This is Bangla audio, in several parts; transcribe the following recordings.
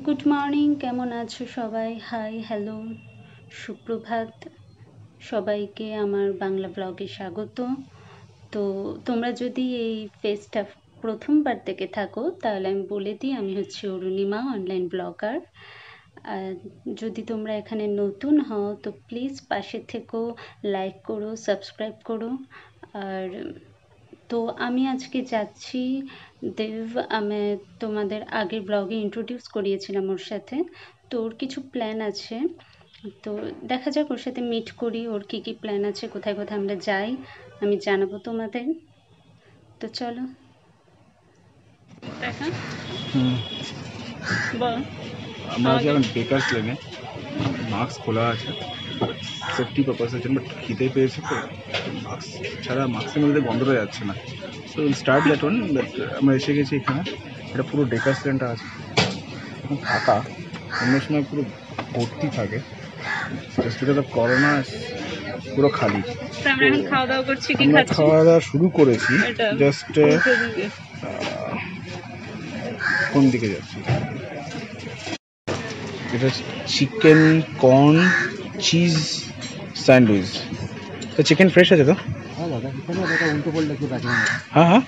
গুড মর্নিং, কেমন আছো সবাই? হাই, হ্যালো, সুপ্রভাত। সবাইকে আমার বাংলা ব্লগে স্বাগত। তো তোমরা যদি এই পেজটা প্রথমবার দেখে থাকো তাহলে আমি বলে দিই, আমি হচ্ছে অরুণিমা, অনলাইন ব্লগার। আর যদি তোমরা এখানে নতুন হও তো প্লিজ পাশে থেকো, লাইক করো, সাবস্ক্রাইব করো। আর তো আমি আজকে যাচ্ছি দেব। আমি তোমাদের আগের ব্লগে ইন্ট্রোডিউস করিয়েছিলাম ওর সাথে। তো ওর কিছু প্ল্যান আছে, তো দেখা যাক, ওর সাথে মিট করি, ওর কী কী প্ল্যান আছে, কোথায় কোথায় আমরা যাই আমি জানাবো তোমাদের। তো চলো দেখা। বল। আমরা আছি এখন বেকার্স লেনে। মাস্ক খোলা আছে সেফটি পারপাসের জন্য, বাট খিদে পেয়েছে তো মাস্ক ছাড়া, মাস্কের মধ্যে গন্ধ হয়ে যাচ্ছে না। So will start that one. But আমরা এসে গেছি এখানে। এটা পুরো বেকার্স লেনটা আছে এখন ফাঁকা, অন্য সময় পুরো ভর্তি থাকে। জাস্ট বিকজ অফ করোনা পুরো খালি। আমরা এখন খাওয়া দাওয়া করছি। কি আমরা খাচ্ছি? খাওয়া দাওয়া শুরু করেছি, জাস্ট কোন দিকে যাচ্ছি? এটা চিকেন কর্ন চিজ স্যান্ডউইচ। তো চিকেন ফ্রেশ আছে তো? হ্যাঁ দাদা, এখানে দেখা উল্টো পাল্টা কিছু রাখি না। হ্যাঁ হ্যাঁ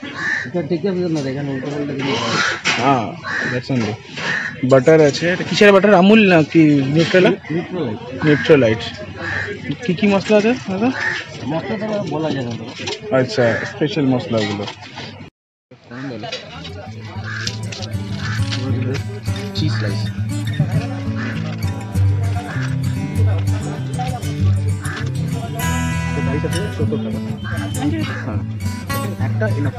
এটা ঠিক আছে না, এখানে উল্টো পাল্টা কিছু হ্যাঁ, দ্যাটস অনলি। বাটার আছে। এটা কিসের বাটার? আমুল না কি নিউট্রেলা? নিউট্রালাইট। নিউট্রালাইট। কী কী মশলা আছে দাদা? মশলা দ্বারা বলা যায় না দাদা। আচ্ছা, স্পেশাল মশলাগুলো। Cheese slice. $70 টাকা। হ্যাঁ, একটা ইনাফ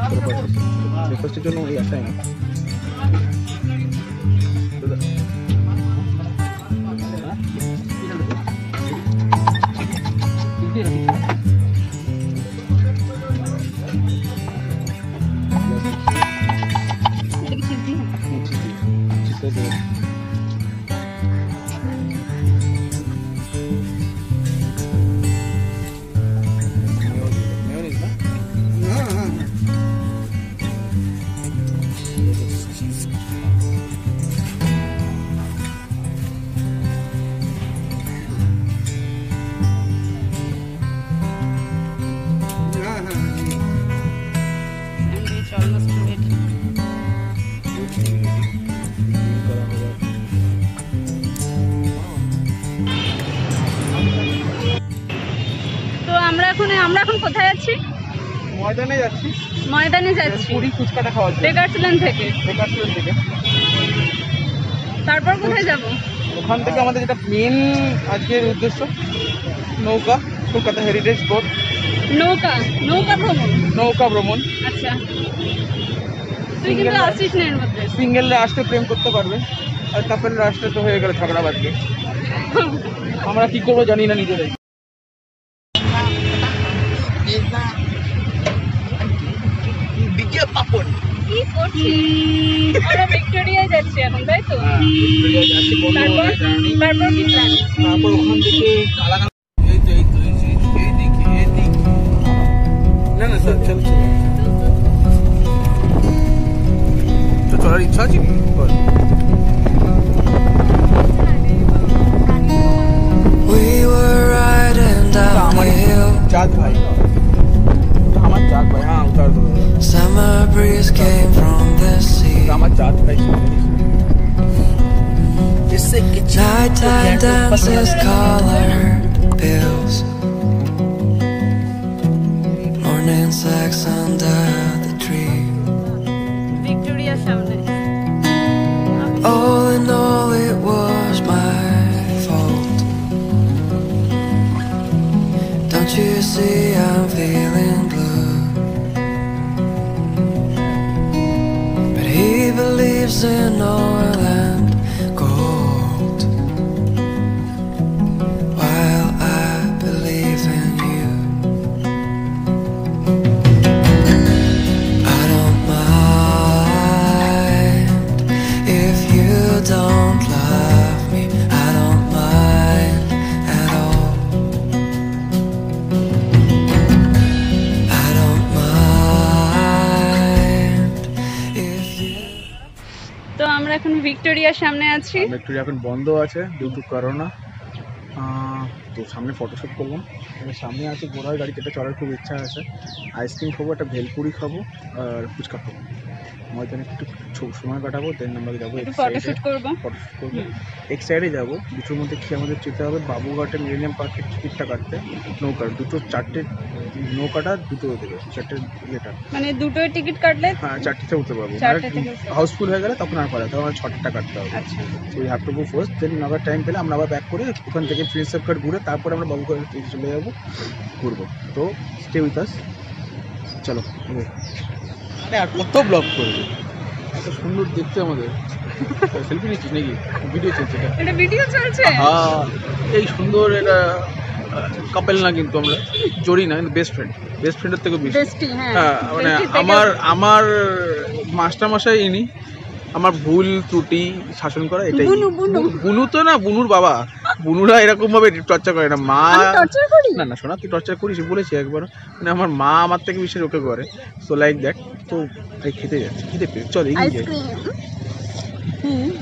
ব্রেকফাস্টের জন্য, এই একটা ইনাফ। তো আমরা এখন কোথায় আছি? ময়দানে যাচ্ছি। ময়দানে যাচ্ছি পুরি ফুচকাটা খাওয়ার জন্য। বেকারস লেন থেকে। বেকারস লেন থেকে। তারপর কোথায় যাব? ওখান থেকে আমাদের যেটা মেন আজকের উদ্দেশ্য, নৌকা, কলকাতা হেরিটেজ বোট। নৌকা ভ্রমণ। নৌকা ভ্রমণ। আচ্ছা, তুই কিন্তু আসিস না এর মধ্যে। সিঙ্গেল আসতে প্রেম করতে পারবে, আর কাপেল আসতে তো হয়ে গেল ঝগড়া বাজবে। আমরা কি করবো জানি না নিজেরাই। কি করছিস? আমরা ভিক্টোরিয়ায় যাচ্ছি এখন, তাই তো? তারপর কি প্ল্যান? তারপর ওখান থেকে না না স্যার, চল তো চলার ইচ্ছা আছে। চাঁদ ভাই, আমার চাঁদ ভাই। হ্যাঁ, উতার দেবো। Summer breeze came from the sea. আমার চাঁদ ভাই। Nighttime dances, colored pills. Morning sex under the tree. ভিক্টোরিয়ার সামনে। All in all, it was my fault. Don't you see I'm feeling blue? But he believes in oil and gold, while I believe in you. I don't mind if you don't love me. I don't mind at all. I don't mind if you. তো আমরা এখন ভিক্টোরিয়ার সামনে আছি। ভিক্টোরিয়া এখন বন্ধ আছে ডিউ টু করোনা। তো সামনে ফটোশ্যুট করলাম। এবার সামনে আছে ঘোড়ার গাড়ি, যেটা চড়ার খুব ইচ্ছা আছে। আইসক্রিম খাবো, একটা ভেলপুরি খাবো আর ফুচকা খাবো। হয়তো একটু সময় কাটাবো, দেন আমরা যাবো ফটোশ্যুট করবো। এক সাইডে যাবো। দুটোর মধ্যে কি আমাদের যেতে হবে, বাবুঘাটে মিলেনিয়াম পার্কের টিকিটটা কাটতে। নৌকার চারটে নৌকাটা দুটো দেবে, চারটে ইয়েটা মানে দুটোই টিকিট কাটলে হ্যাঁ চারটেতে উঠতে পারবো। চারটেতে হাউসফুল হয়ে গেলে তখন আর পারে, তখন আমার 6টা কাটতে হবে। আচ্ছা, so we have to go first, then আবার টাইম পেলে আমরা আবার ব্যাক করে ওখান থেকে প্রিন্স অফ ঘাট ঘুরে তারপরে আমরা বাবুঘাট চলে যাবো, ঘুরবো। তো স্টে উইথ আস, চলো। আরে আর কত ব্লগ করবে, এত সুন্দর দেখতে আমাদের। সেলফি নিচ্ছিস নাকি? ভিডিও চলছে এটা ভিডিও চলছে। হ্যাঁ, এই সুন্দর এটা কাপেল না, কিন্তু আমরা জড়ি না, কিন্তু বেস্ট ফ্রেন্ডের থেকে বেশি। হ্যাঁ, মানে আমার মাস্টারমশাই ইনি, আমার ভুল ত্রুটি শাসন করা এটাই। বুনু তো না, বুনুর বাবা। বুনুরা এরকম ভাবে টর্চার করে না। মা না না শোনা, তুই টর্চার করিস বলেছি একবার, মানে আমার মা আমার থেকে বেশি ওকে করে। So like that. তো তাই খেতে যাচ্ছি, খেতে পেয়ে চল এগিয়ে যাই।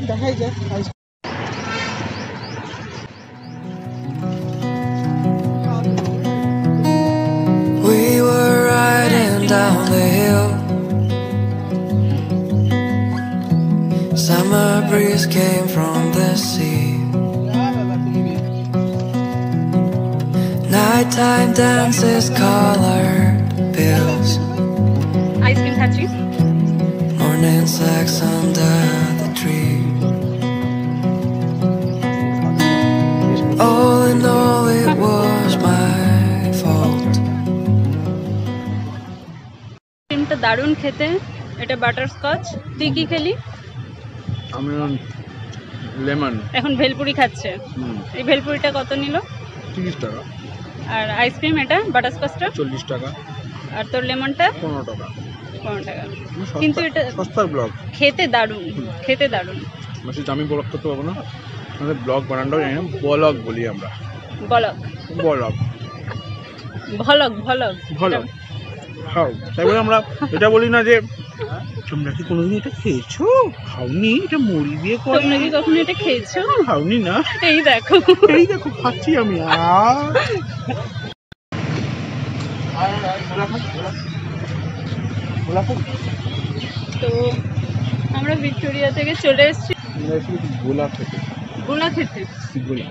দেখাই যাক। We were riding down the hill. Summer breeze came from the sea. Nighttime dances, colored bills. Ice cream খাচ্ছি। Morning sex under the tree. All in all, it was my fault. আইসক্রিমটা দারুণ খেতে। এটা বাটারস্কচ। তুই কি খেলি? আমি লেমন। এখন ভেলপুরি খাচ্ছে। এই ভেলপুরিটা কত নিল? 30 টাকা। আর আইসক্রিম এটা বাটারস্কচটা 40 টাকা। আর তোর লেমনটা 15 টাকা। 15 টাকা। কিন্তু এটা সস্তার ব্লগ, খেতে দারুণ, খেতে দারুণ। বেশি দামি ব্লগ করতে পারবো না, আমাদের ব্লগ বানানোটাও জানি না, ব্লগ বলি আমরা। বলক ব্লগ ভলক ভলক ভালো। হ্যাঁ, তাই বলে আমরা এটা বলি না যে তোমরা কি কোনোদিন এটা খেয়েছো? খাওনি? এটা মুড়ি দিয়ে করে। তোমরা কি কখনো এটা খেয়েছো? খাওনি না? এই দেখো, এই দেখো খাচ্ছি আমি। তো আমরা ভিক্টোরিয়া থেকে চলে এসেছি গোলা খেতে। গোলা খেতে। गोला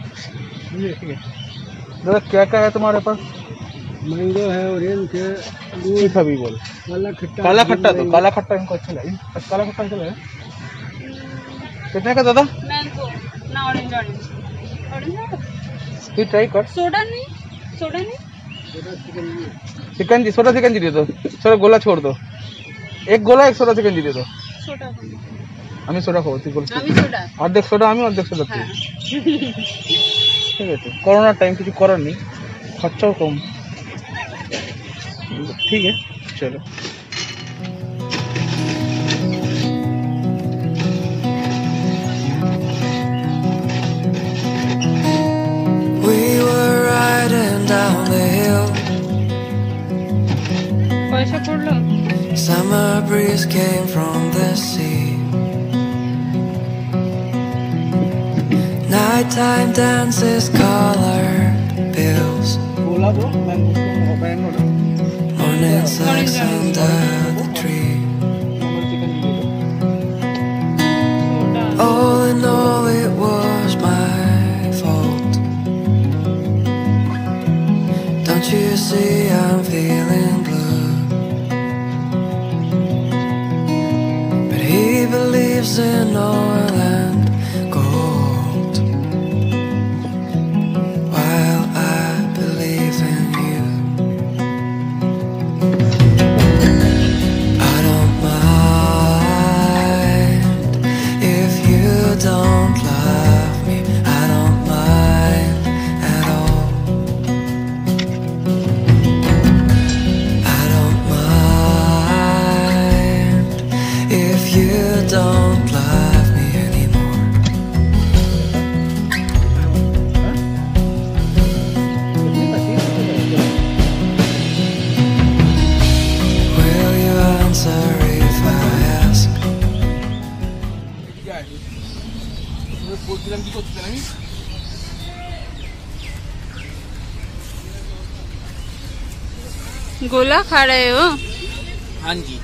दादा क्या क्या है तुम्हारे पास? मैंगो है, ऑरेंज है, ठीक है भी बोल। काला खट्टा तो काला खट्टा इनको अच्छा लगे। काला खट्टा अच्छा लगे। कितने का दादा? मैंगो ना ऑरेंज ऑरेंज ऑरेंज तू ट्राई कर। सोडा नहीं, सोडा नहीं। चिकन जी, सोडा चिकन जी दे दो। चलो गोला छोड़ दो, एक गोला एक सोडा चिकन जी दे दो। सोडा আমি সোডা খাবো, তুই বল। আমি সোডা, অর্ধেক সোডা আমি, অর্ধেক সোডা তুই। ঠিক আছে, করোনার টাইম কিছু করার নেই, খরচাও কম। ঠিক আছে চলো। We were riding down the hill. পয়সা পড়লো। Summer breeze came from the sea. Nighttime dances, colored bills. Morning sex under the tree. All in all, it was my fault. Don't you see I'm feeling blue? But he believes in oil and gold, while I believe in you. I don't mind if you don't love me. I don't mind at all. I don't mind if you don't love me anymore. বলছিলাম কি করতে আমি गोला खा रहे हो? हाँ जी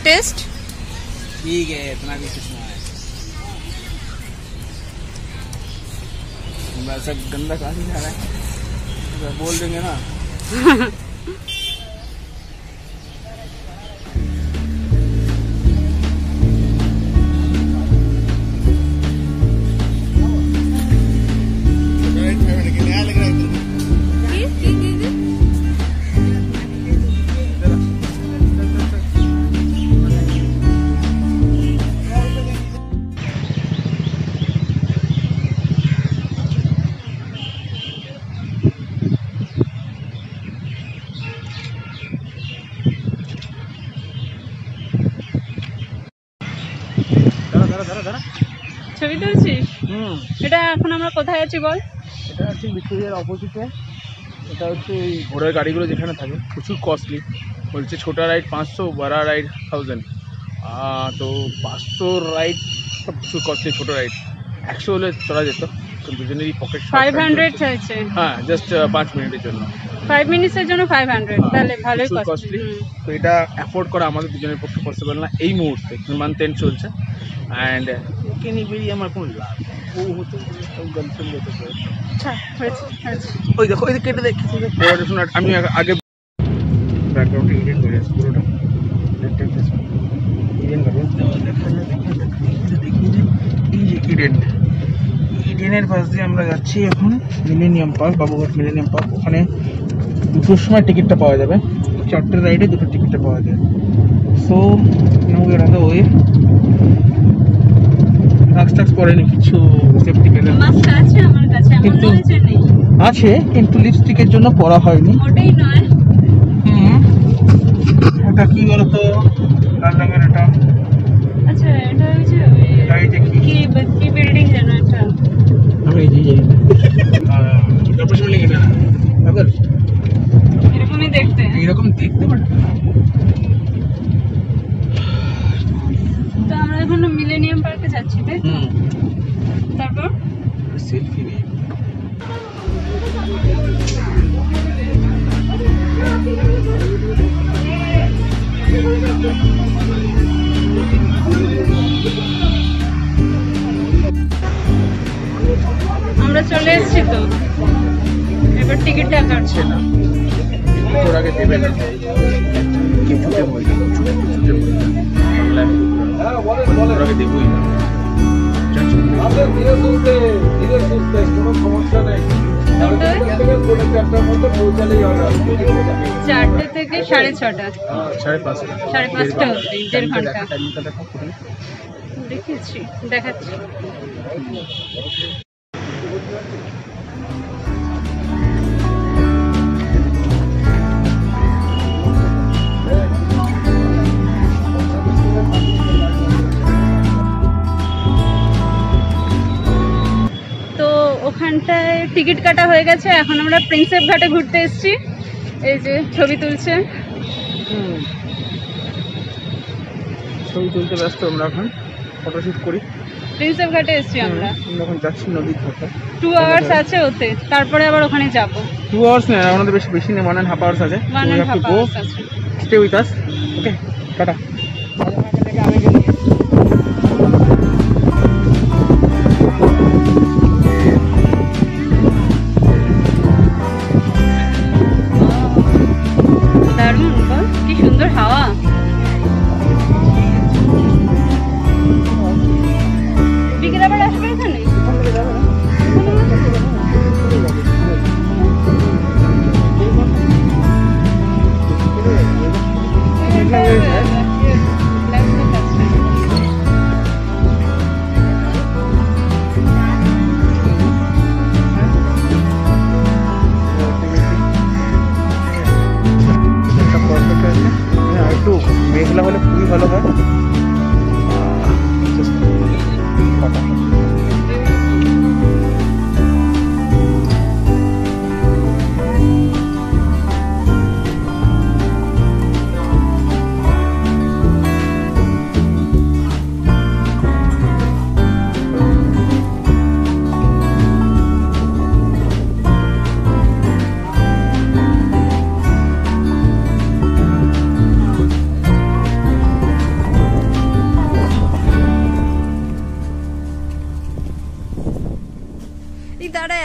टेस्ट ठीक है इतना भी कुछ ना है वैसा गंदा कहाँ से जा रहा है बोल देंगे ना ছবি তুলছিস? এটা এখন আমরা কোথায় আছি বল? এটা হচ্ছে ভিক্টোরিয়ার অপোজিটে। এটা হচ্ছে এই ঘোড়ার গাড়িগুলো যেখানে থাকে প্রচুর কস্টলি বলছে। ছোটা রাইড 500, বড়া রাইড 1000। তো 500 রাইড প্রচুর কস্টলি, ছোটো রাইড 100 হলে চলা যেত, কিন্তু দুজনেরই পকেট 500 চাইছে। হ্যাঁ, জাস্ট 5 মিনিটের জন্য, 5 মিনিটের জন্য 500, তাহলে ভালোই কস্টলি। তো এটা অ্যাফোর্ড করা আমাদের দুজনের পক্ষে পসিবল না এই মুহূর্তে। মান্থ এন্ড চলছে অ্যান্ড ওকে নিয়ে বেরিয়ে আমার কোনো লাভ ও হতে গার্লফ্রেন্ড হতে ওই দেখো, ওই কেটে দেখি আমি আগে ব্যাকগ্রাউন্ডে ইডেন করে আসছি পুরোটা। ইডেনের পাশ দিয়ে আমরা যাচ্ছি এখন millennium park, Babughat millennium park. ওখানে 2টোর সময় টিকিটটা পাওয়া যাবে, 4টে রাইডে 2টো টিকিটটা পাওয়া যায়। সো নাও রাধা ওয়ে মাস্ক পরেনি, কিছু সেফটি মেজার আছে আমার কাছে, কিন্তু আছে, কিন্তু লিপস্টিকের জন্য পরা হয়নি। ওটাই নয়, ওটা কি বলতো, লাল রঙের এটা। আচ্ছা, এটা হচ্ছে কি বিল্ডিং জানো এটা? আমি এই যে কর্পোরেশন বিল্ডিং, এটা না আবার এরকমই দেখতে, এইরকম দেখতে। বাট তো আমরা এখন মিলেনিয়াম পার্কে যাচ্ছি, তাই তো? তারপর সেলফি নেই। আমরা চলে এসেছি তো, এবার টিকিটটা কাটছে না। তোর আগে দেবে না, কিছুতে বলছি, কিছুতে বলছি বাংলায় তোর আগে দেবই না। ধীরে সুস্থে কোনো সমস্যা নেই। 4টে থেকে 6:30, 5:30 অবধি, 1.5 ঘন্টা দেখেছি, দেখাচ্ছি। ওখানটায় টিকিট কাটা হয়ে গেছে, এখন আমরা প্রিন্সেপ ঘাটে ঘুরতে এসেছি। এই যে ছবি তুলছে, ছবি তুলতে ব্যস্ত আমরা, এখন ফটোশুট করি। প্রিন্সেপ ঘাটে এসেছি আমরা, এখন যাচ্ছি নদীর ধারে। 2 আওয়ার্স আছে ওতে, তারপরে আবার ওখানে যাব। 2 আওয়ার্স না, আমাদের বেশি নেই, 1.5 আওয়ার্স আছে। 1.5 আওয়ার্স আছে। Stay with us, okay, tata. দারুণ, কি সুন্দর হাওয়া। বিকেল আবার আসবে এখানে?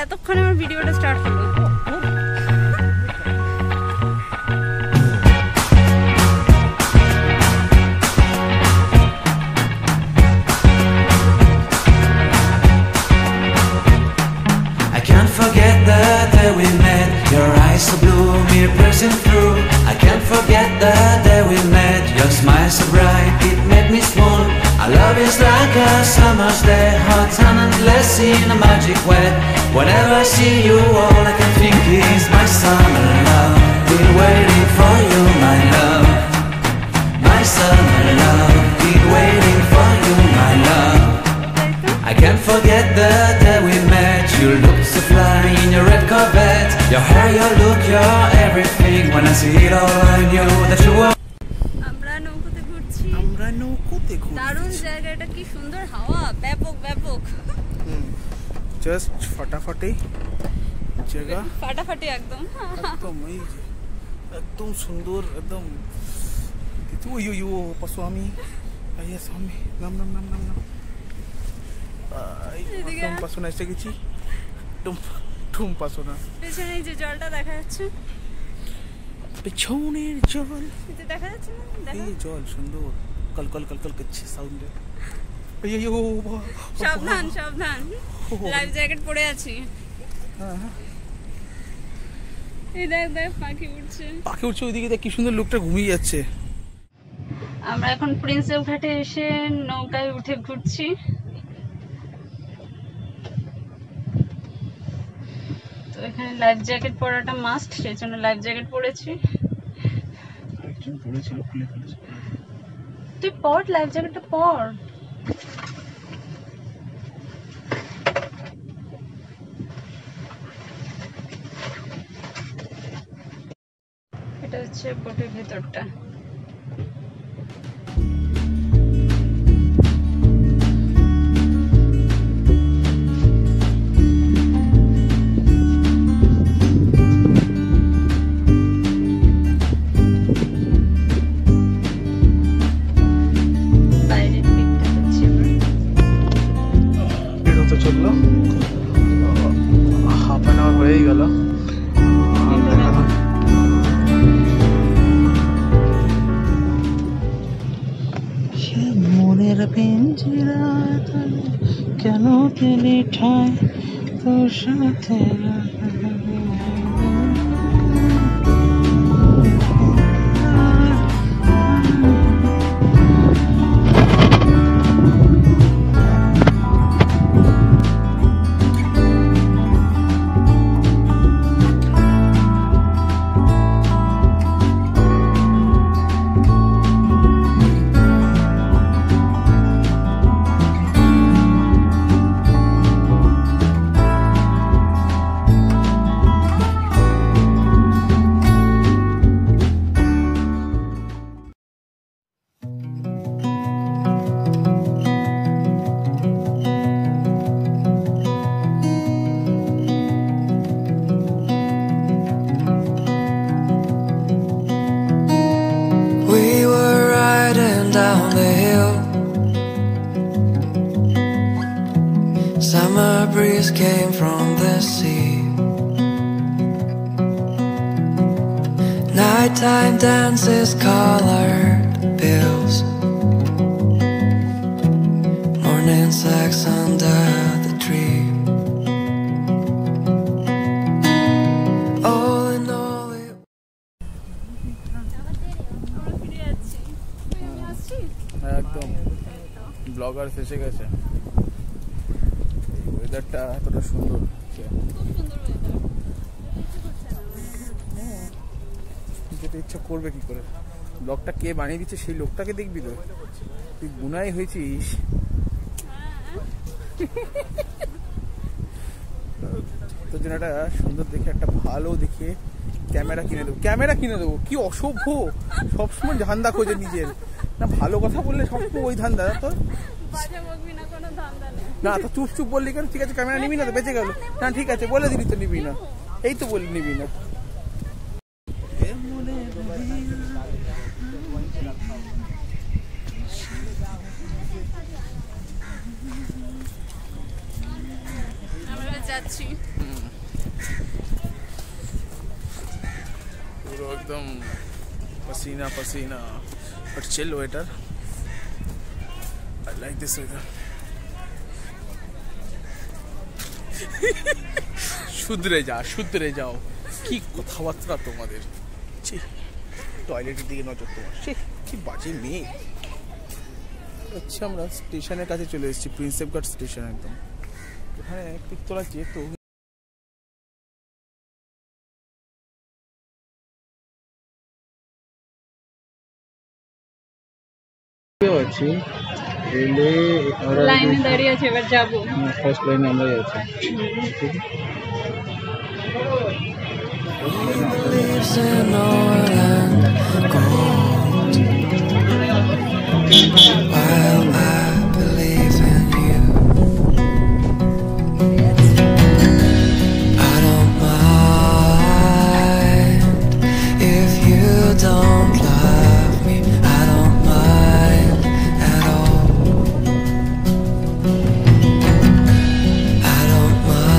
এতক্ষণে আমার ভিডিওটা স্টার্ট হলো। Forget the day we met. Your eyes so blue, me pressing through. I can't forget the day we met. Your smile so bright, it made me small. Our love is like a summer's day, hot and endless in a magic way. Whenever I see you, all I can think is my summer love. Been waiting for you, my love. My summer love. Been waiting for you, my love. I can't forget the day we met. You looked so fly in your red Corvette. Your hair, your look, your everything. When I see it all, I knew that you were. আমরা নৌকোতে ঘুরছি। দারুণ জায়গা, এটা কি সুন্দর হাওয়া, ব্যাপক ব্যাপক। জাস্ট ফাটাফাটি জায়গা, ফাটাফাটি একদম একদম এই যে একদম সুন্দর, একদম কিছু পাশো আমি আইয়া স্বামী নাম নাম নাম নাম নাম একদম পাশো না এসে গেছি, টুম পাশো না। পেছনে যে জলটা দেখা যাচ্ছে, পেছনের জল দেখা যাচ্ছে না, এই জল সুন্দর কল কল কল কল করছে সাউন্ডে। সাবধান সাবধান, লাইফ জ্যাকেট পরে আছি। এই দেখ দেখ পাখি উঠছে, পাখি উঠছে ওইদিকে, দেখ কি সুন্দর লোকটা ঘুমিয়ে যাচ্ছে। আমরা এখন প্রিন্সেপ ঘাটে এসে নৌকায় উঠে ঘুরছি। তো এখানে লাইফ জ্যাকেট পরাটা মাস্ট, সেই জন্য লাইফ জ্যাকেট পরেছি। তুই পর লাইফ জ্যাকেটটা পর। এটা হচ্ছে বোটের ভেতরটা। কেন পেলে ঠাই তোর সাথে Summer breeze came from the sea. Nighttime dances, colored pills. Morning sex under the tree. All in all it... একদম ব্লগার এসে গেছে। ওয়েদারটা এতটা সুন্দর, যেতে ইচ্ছা করবে কি করে। ব্লগটা কে বানিয়ে দিচ্ছে সেই লোকটাকে দেখবি তো, তুই গুনাই হয়েছিস। তোর জন্য একটা সুন্দর দেখে একটা ভালো দেখে ক্যামেরা কিনে দেবো। কি অসভ্য, সবসময় ধান্দা খোঁজে নিজের। না ভালো কথা বললে সবসময় ওই ধান্দা। তোর না তো চুপ চুপ বললি কেন? ঠিক আছে ক্যামেরা নিবি না তো, বেঁচে গেল না। ঠিক আছে বলে দিবি তো নিবি না, এই তো বললি নিবি না। আমরা যাচ্ছি। एकदम पसीना पसीना, but chill weather. I like this weather. শুধরে যাও কি কথাবার্তা তোমাদের, টয়লেটের দিকে নজর তোমার, কি বাজে মেয়ে। হচ্ছে আমরা স্টেশনের কাছে চলে এসেছি, প্রিন্সেপঘাট স্টেশন। একদম এখানে পিক তোলা যেত। আছি রেলে লাইনে দাঁড়িয়ে আছে, এবার যাবো। ফার্স্ট লাইনে আমরা যাচ্ছি। Lives in oil and gold, while I believe in you. I don't mind if you don't love me. I don't mind at all. I don't mind.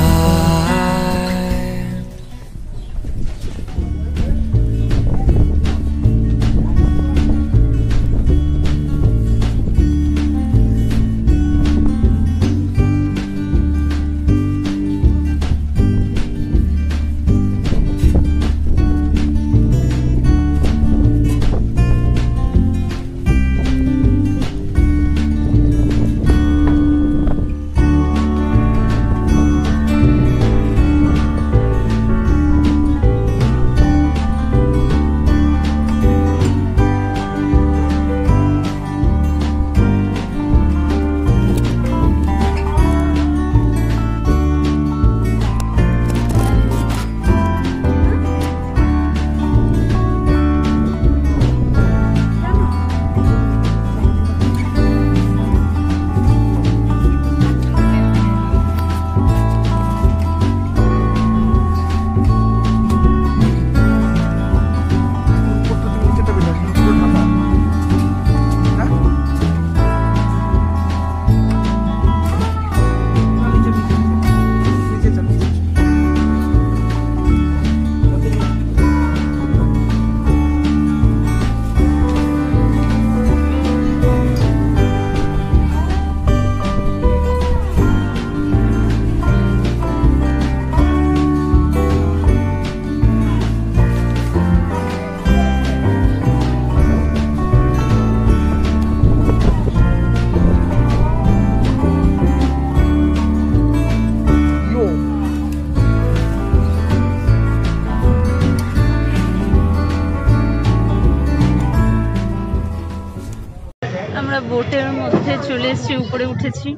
আমরা বোটের মধ্যে চলে এসেছি, উপরে উঠেছি।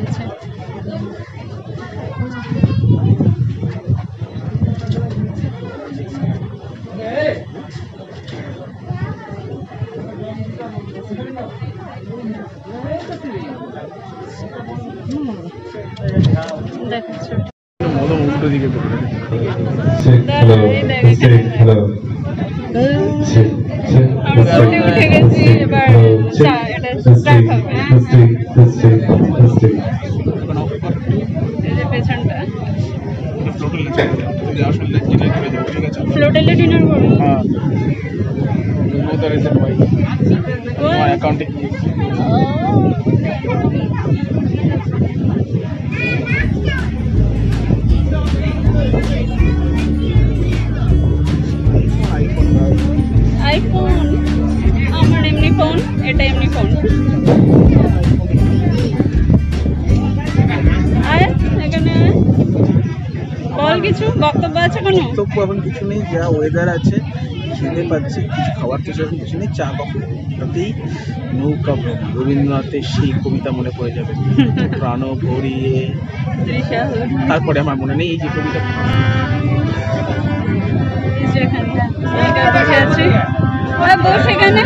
আচ্ছা, দেখাচ্ছ মদন উল্টো দিকে পড়ে। আমরা বোটে উঠে গেছি, এবার এটা স্টার্ট হবে। এই যে পেছনটা ফ্লোটেলে ডিনার করবো। হ্যাঁ, অ্যাকাউন্টে আইফোন, আমার এমনি ফোন, এটা এমনি ফোন। আয় এখানে বল, কিছু বক্তব্য আছে? কোনো বক্তব্য এখন কিছু নেই, যা ওয়েদার আছে, খেতে পাচ্ছি, কিছু খাবার তো সেরকম কিছু নেই, চা কফি, তাতেই নৌকা ভ্রমণ। রবীন্দ্রনাথের সেই কবিতা মনে পড়ে যাবে, প্রাণ ভরিয়ে। তারপরে আমার মনে নেই এই যে কবিতা। বসে আছি, বস এখানে।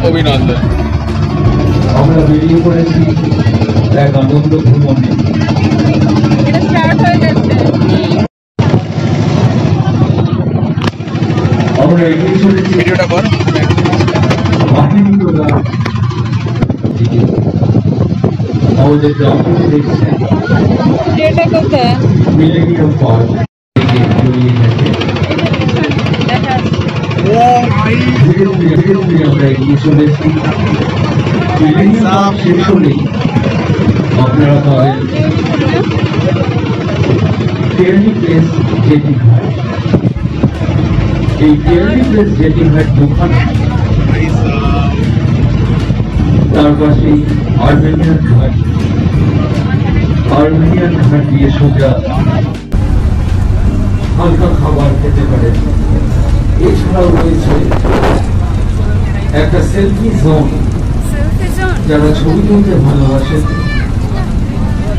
অভিনন্দন। আমরা বেরিয়ে পড়েছি এক আনন্দ ভ্রমণে। আমরা এগিয়ে চলেছি ভিডিওটা কর। বাহিনীরা আমাদের গ্রামটি দেখছেন মিলেনিয়াম পার্ক থেকে বেরিয়ে গেছে। ধীরে ধীরে আমরা এগিয়ে চলেছি। মিলেনিয়াম পার্ক শেষ হলেই আপনারা পাবেন কেয়ারলি প্লেস জেটি ঘাট। এই কেয়ারলি প্লেস জেটি ঘাট দোকানে তার পাশে আর্মেনিয়ান ঘাট। আর্মেনিয়ান ঘাট দিয়ে সোজা হালকা খাবার খেতে পারেন। এছাড়াও রয়েছে একটা সেলফি জোন। যারা ছবি তুলতে ভালোবাসেন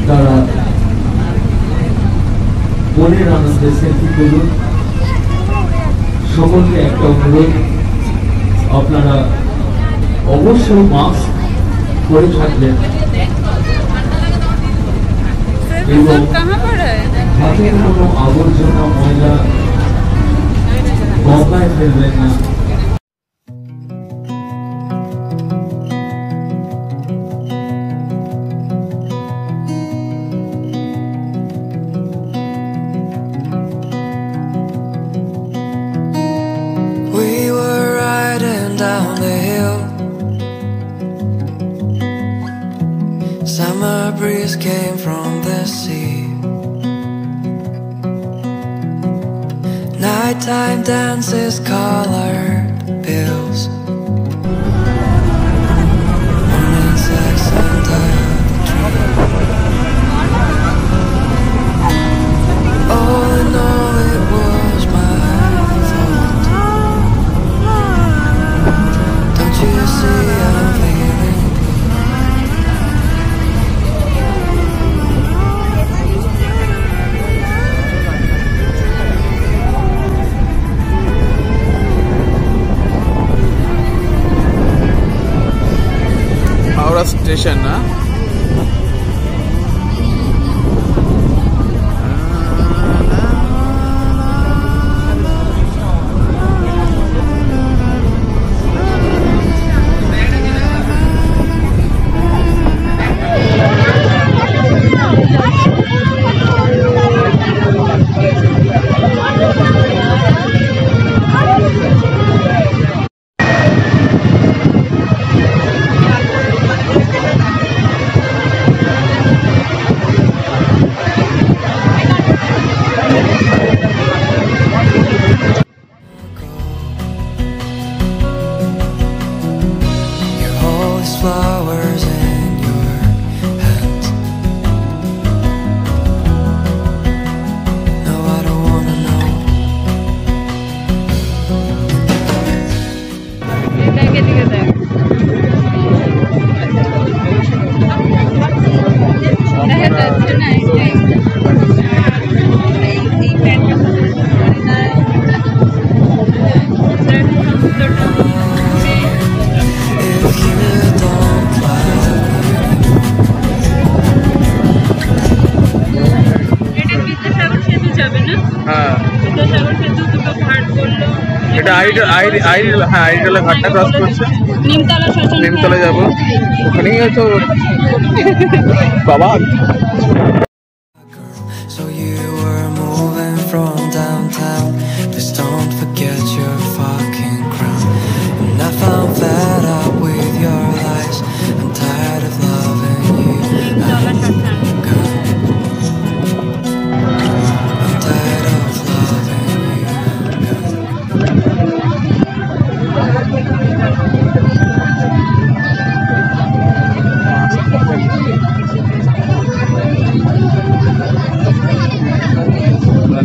তারা মনের আনন্দে সেলফি তুলুন। সকলকে একটা অনুরোধ, আপনারা অবশ্যই মাস্ক পরে থাকবেন এবং হাতের কোনো আবর্জনা ময়লা গঙ্গায় ফেলবেন না। We were riding down the hill. Summer breeze came from the sea. Nighttime dances, colored bills. Morning sex under the tree. All in all, it was my fault. Don't you see I'm feeling Howrah station না? you hold these flowers in your hands. No, I don't wanna know. If you don't like হ্যাঁ, এটা আইডিয়ালা ঘাটটা ক্রস করছে। নিমতলা যাবো, ওখানেই হয়তো বাবা। So you were moving from downtown. Please don't forget your fucking crown. And I found fed up with your lies. I'm tired of loving you. I'm tired of loving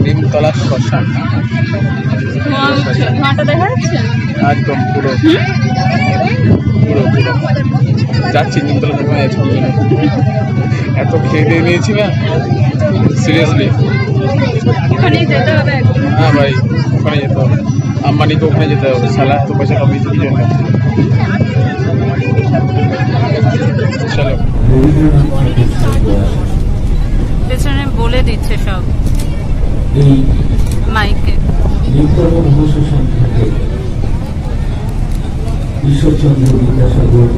Nimtala শ্মশান একদম পুরো পুরো পুরো যাচ্ছি নিমতলা থেকে আজকে এত খেয়ে দিয়ে নিয়েছি না, সিরিয়াসলি। হ্যাঁ ভাই, ওখানে যেতে হবে। আম্বানিকে ওখানে যেতে হবে, সালা এত পয়সা কামিয়েছে কি জন্য? চলো পেছনে বলে দিচ্ছে সব এই মাইকে। নিউটন মহাশোষণ থেকে Ishwarchandra Vidyasagar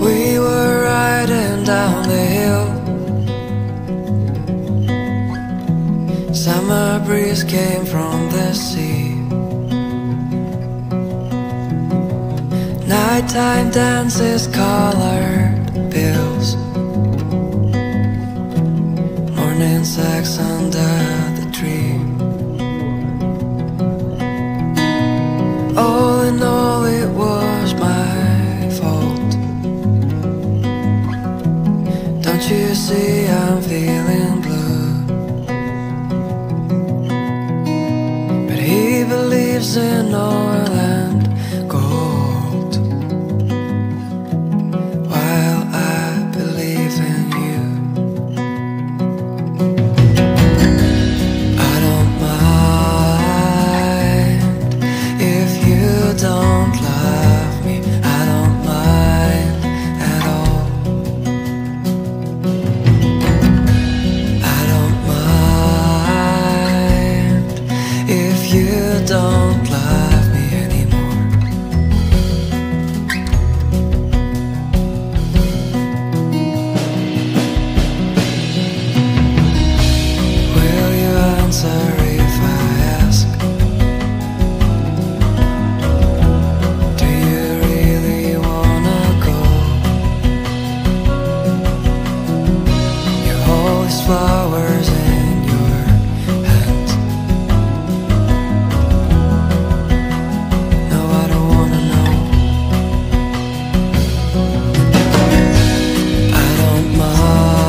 We were riding down the hill. Summer breeze came from the sea. Nighttime dances, colored bills. Morning sex under the tree. All in all, it was my fault. Don't you see I'm feeling blue? But he believes in oil and gold, while I believe in you. I don't mind if you don't love me. I don't mind at all. I don't mind if you don't love me anymore. Will you answer if I ask? Do you really wanna go? You hold these flowers in your hands. No, I don't wanna know. I don't mind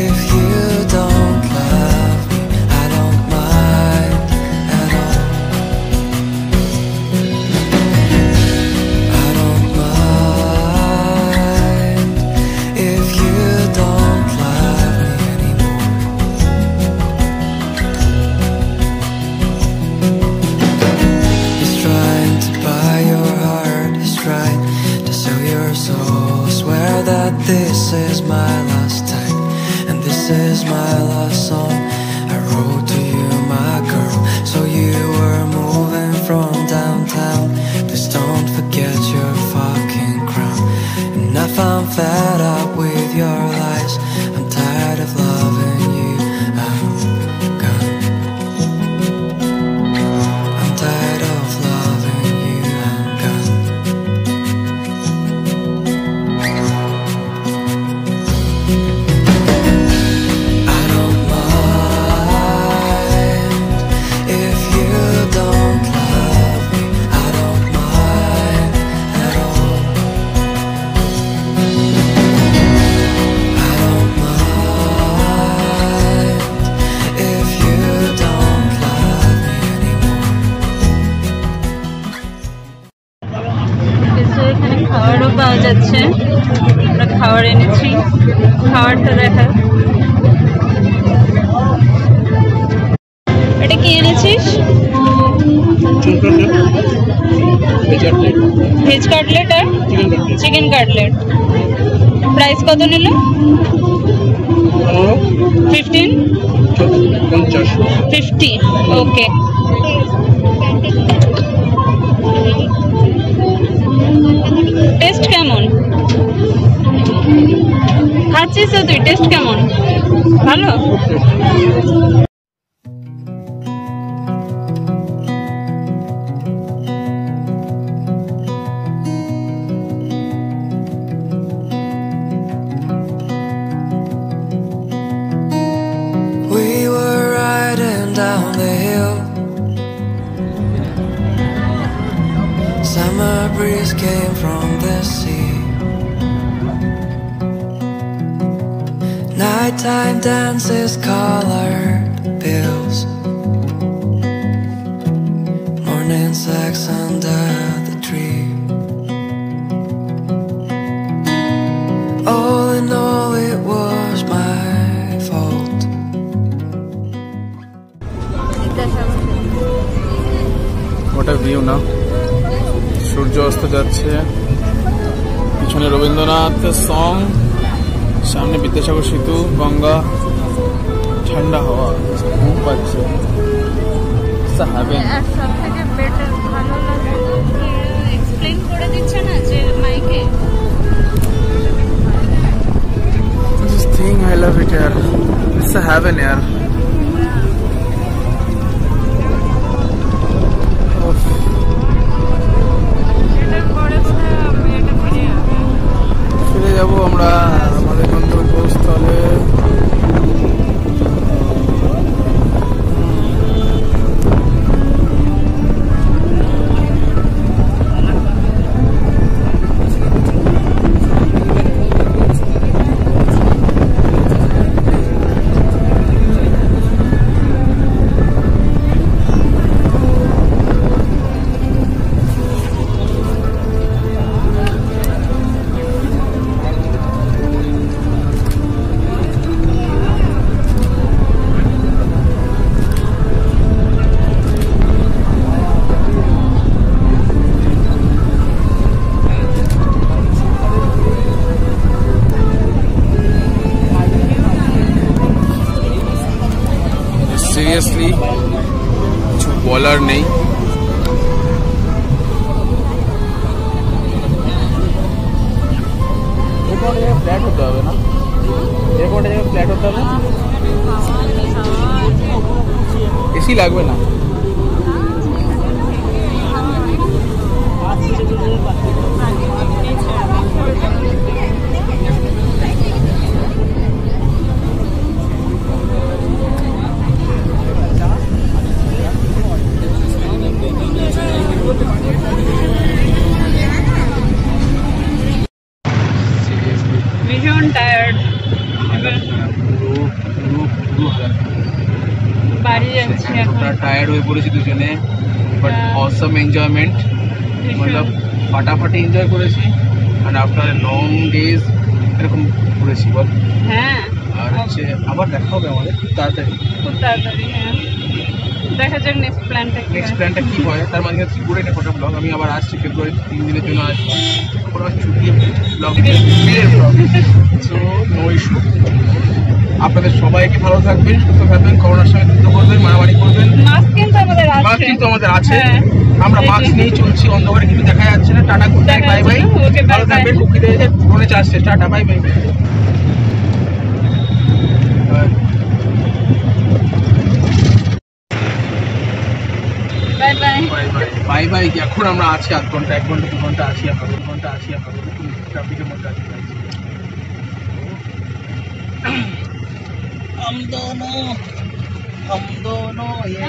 if you don't love me. I don't mind at all. I don't mind if you don't love me anymore. He's trying to buy your heart, he's trying to sell your soul. Swear that this is my last time, and this is my last song I wrote to you, my girl. So you were moving from downtown, please don't forget your fucking crown. Enough, I'm fed up with your lies, I'm tired of loving you, I'm gone. I'm tired of loving you, I'm gone. I don't mind if you don't love me. I don't mind at all. I don't mind if you don't love me anymore. কিছু এখানে খাবারও পাওয়া যাচ্ছে, আমরা খাবার এনেছি, খাবারটা দেখা। এটা কি এনেছিস? ভেজ কাটলেট আর চিকেন কাটলেট। প্রাইস কত নিল? 15? 50, ওকে। টেস্ট কেমন? খাচ্ছিস তো তুই, টেস্ট কেমন? ভালো? We were riding down the hill. Summer breeze came from the sea. Nighttime dances, colored bills. insects under the tree. All in all, it was my fault. What a view now. সূর্য অস্ত যাচ্ছে, পিছনে রবীন্দ্রনাথের সং, সামনে বিদ্যাসাগর সেতু, গঙ্গা, ঠান্ডা হাওয়া, ঘুম পাচ্ছে। আর সব থেকে বেটার ভালো লাগে এক্সপ্লেইন করে দিচ্ছে না যে মাইকে। This thing I love it yaar. It's a heaven yaar. ফিরে যাবো আমরা আমাদের গন্তব্যস্থলে। সিরিয়াসলি কিছু বলার নেই। ফ্ল্যাট হতে হবে না, এরপরে ফ্ল্যাট হতে হবে, এসি লাগবে না। ভীষণ টায়ার্ড, বাড়ি যাচ্ছি এখন। টায়ার্ড হয়ে পড়েছি দুজনে, বাট অসম এনজয়মেন্ট, মতলব ফাটাফাটি এনজয় করেছি। আর আফটার লং ডেজ এরকম করেছি বল। হ্যাঁ, আর হচ্ছে আবার দেখা হবে আমাদের খুব তাড়াতাড়ি। হ্যাঁ, দেখা যাক নেক্সট প্ল্যানটা কি হয়। তার মাঝে ত্রিপুরায় একটা ফটো ব্লগ আমি আবার আসছি, ফেব্রুয়ারি 3 দিনের জন্য আসবো। ওরা ছুটি ব্লগ, সো নো ইস্যু। আপনাদের সবাইকে ভালো থাকবেন, সুস্থ থাকবেন, করোনার সঙ্গে যুদ্ধ করবেন, মারামারি করবেন। মাস্ক কিন্তু আমাদের আছে। আমরা মাস্ক নিয়ে চলছি, অন্ধকারে কিছু দেখা যাচ্ছে না। Tata, good night, bye bye, ভালো থাকবেন। কুকিতে ফোনে চার্জ শেষ, tata, bye bye. Bye bye. এখন আমরা আছি আধ ঘন্টা, 1 ঘন্টা 2 ঘন্টা আছি, আপনাদের 2 ঘন্টা আছি, আপনাদের ট্রাফিকের মধ্যে আছি। हम दोनों ये